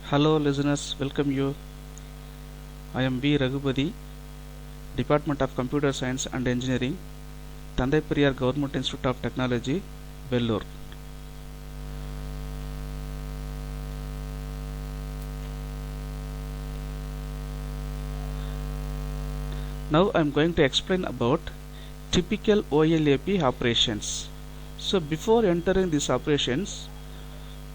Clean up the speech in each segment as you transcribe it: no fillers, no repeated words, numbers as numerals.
Hello listeners, welcome you. I am V. Raghupati, Department of Computer Science and Engineering, Thandai Periyar Government Institute of Technology, Vellore. Now I am going to explain about typical OLAP operations. So before entering these operations,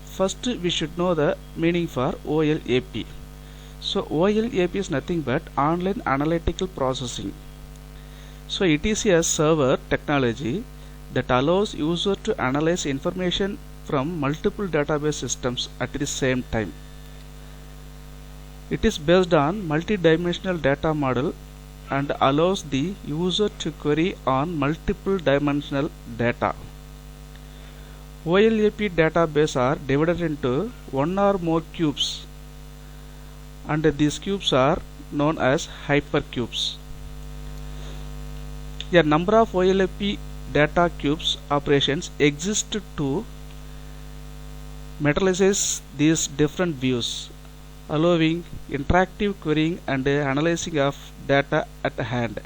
first we should know the meaning for OLAP. So OLAP is nothing but online analytical processing. So it is a server technology that allows user to analyze information from multiple database systems at the same time. It is based on multi-dimensional data model and allows the user to query on multiple dimensional data. OLAP database are divided into one or more cubes, and these cubes are known as hypercubes. A number of OLAP data cubes operations exist to materialize these different views, allowing interactive querying and analyzing of data at hand.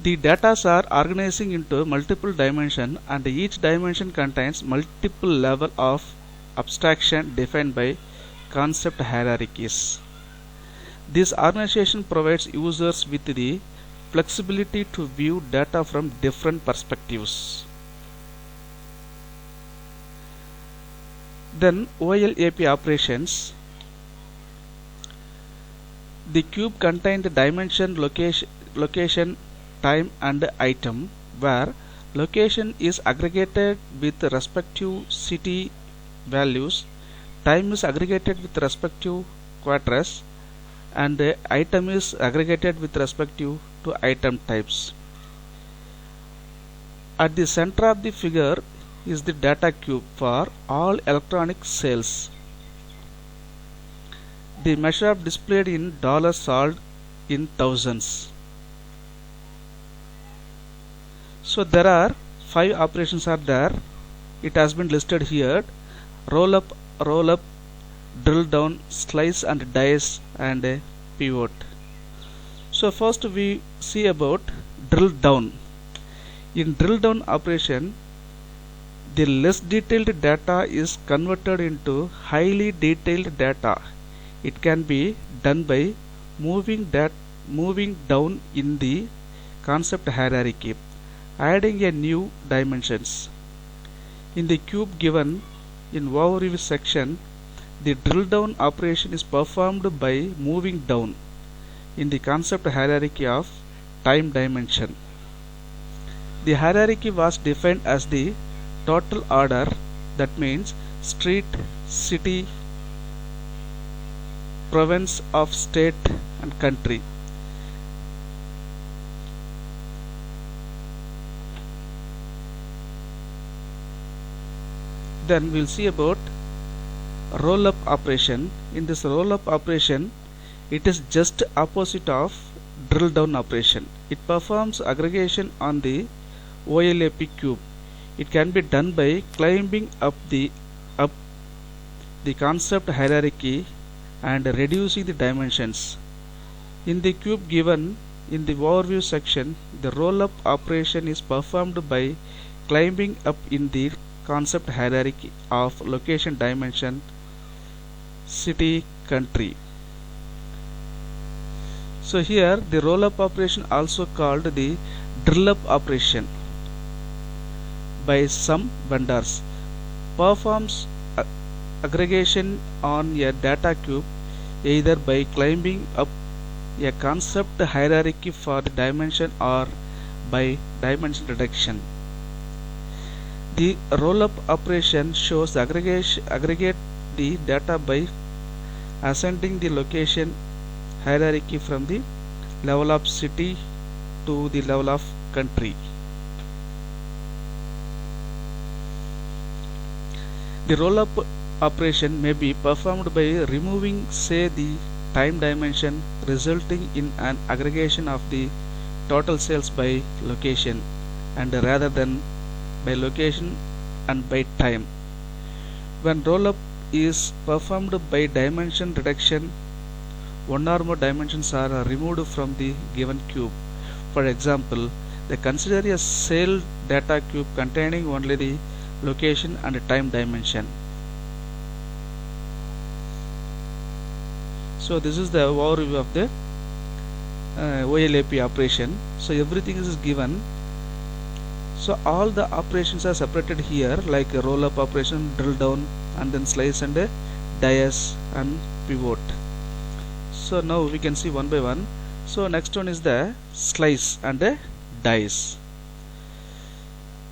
The data are organizing into multiple dimensions, and each dimension contains multiple levels of abstraction defined by concept hierarchies. This organization provides users with the flexibility to view data from different perspectives. Then OLAP operations. The cube contains the dimension, location, time and item, where location is aggregated with respective city values, time is aggregated with respective quarters, and the item is aggregated with respective to item types. At the center of the figure is the data cube for all electronic sales. The measure of displayed in dollars sold in thousands. So there are 5 operations are there. It has been listed here: roll up, drill down, slice and dice, and pivot. So first we see about drill down. In drill down operation, the less detailed data is converted into highly detailed data. It can be done by moving down in the concept hierarchy, adding a new dimensions. In the cube given in overview section, the drill down operation is performed by moving down in the concept hierarchy of time dimension. The hierarchy was defined as the total order, that means street, city, province of state and country. Then we'll see about roll up operation. In this roll up operation, it is just opposite of drill down operation. It performs aggregation on the OLAP cube. It can be done by climbing up the concept hierarchy and reducing the dimensions. In the cube given in the overview section, the roll up operation is performed by climbing up in the concept hierarchy of location, dimension, city, country. So here the roll up operation, also called the drill up operation by some vendors, performs aggregation on a data cube either by climbing up a concept hierarchy for the dimension or by dimension reduction. The roll-up operation shows aggregate the data by ascending the location hierarchy from the level of city to the level of country. The roll-up operation may be performed by removing, say, the time dimension, resulting in an aggregation of the total sales by location, and rather than by location and by time. When roll up is performed by dimension reduction. One or more dimensions are removed from the given cube. For example, they consider a cell data cube containing only the location and time dimension. So this is the overview of the OLAP operation. So everything is given. So all the operations are separated here, like a roll up operation, drill down, and then slice and dice and pivot. So now we can see one by one. So next one is the slice and dice.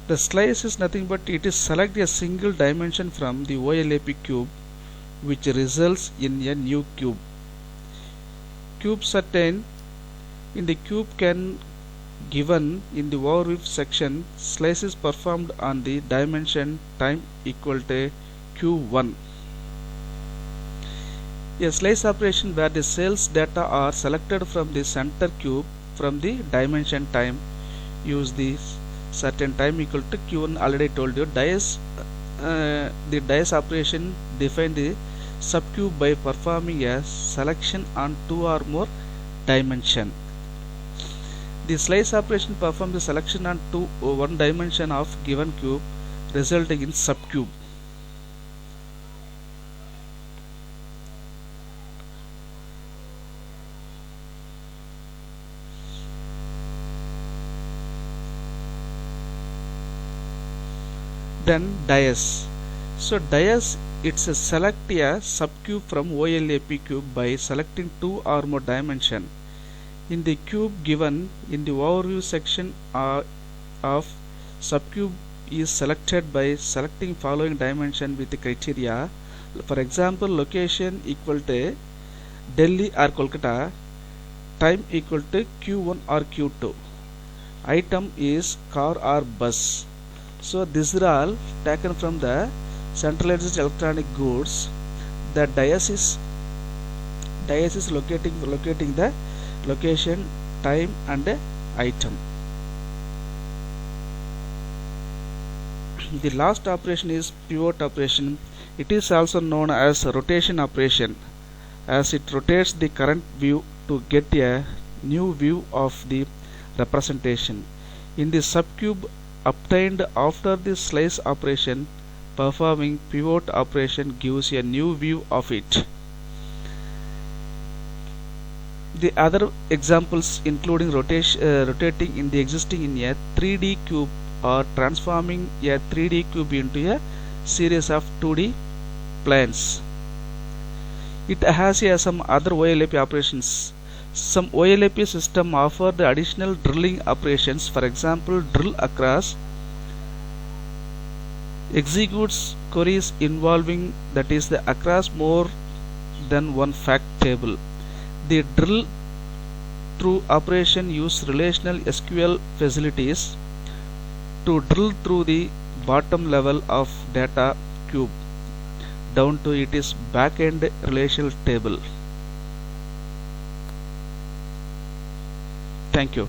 The slice is nothing but it is select a single dimension from the OLAP cube, which results in a new cube. Cube certain in the cube can given in the overview section. Slice is performed on the dimension time equal to q1. A slice operation where the cells data are selected from the center cube from the dimension time use the certain time equal to q1. Already told you. Dice the dice operation define the subcube by performing a selection on two or more dimension. The slice operation performs the selection on one dimension of given cube, resulting in subcube. Then dice. So dice, it's a select a subcube from OLAP cube by selecting two or more dimension. In the cube given in the overview section of subcube is selected by selecting following dimension with the criteria. For example, location equal to Delhi or Kolkata, time equal to q1 or q2, item is car or bus. So these are all taken from the centralized electronic goods. The dice is locating the location, time and item. The last operation is pivot operation. It is also known as rotation operation, as it rotates the current view to get a new view of the representation. In the subcube obtained after the slice operation, performing pivot operation gives a new view of it. The other examples including rotating in the existing in a 3D cube or transforming a 3D cube into a series of 2D planes. It has some other OLAP operations. Some OLAP system offer the additional drilling operations. For example, drill across executes queries involving, that is, the across more than one fact table. The drill through operation use relational SQL facilities to drill through the bottom level of data cube down to its back-end relational table. Thank you.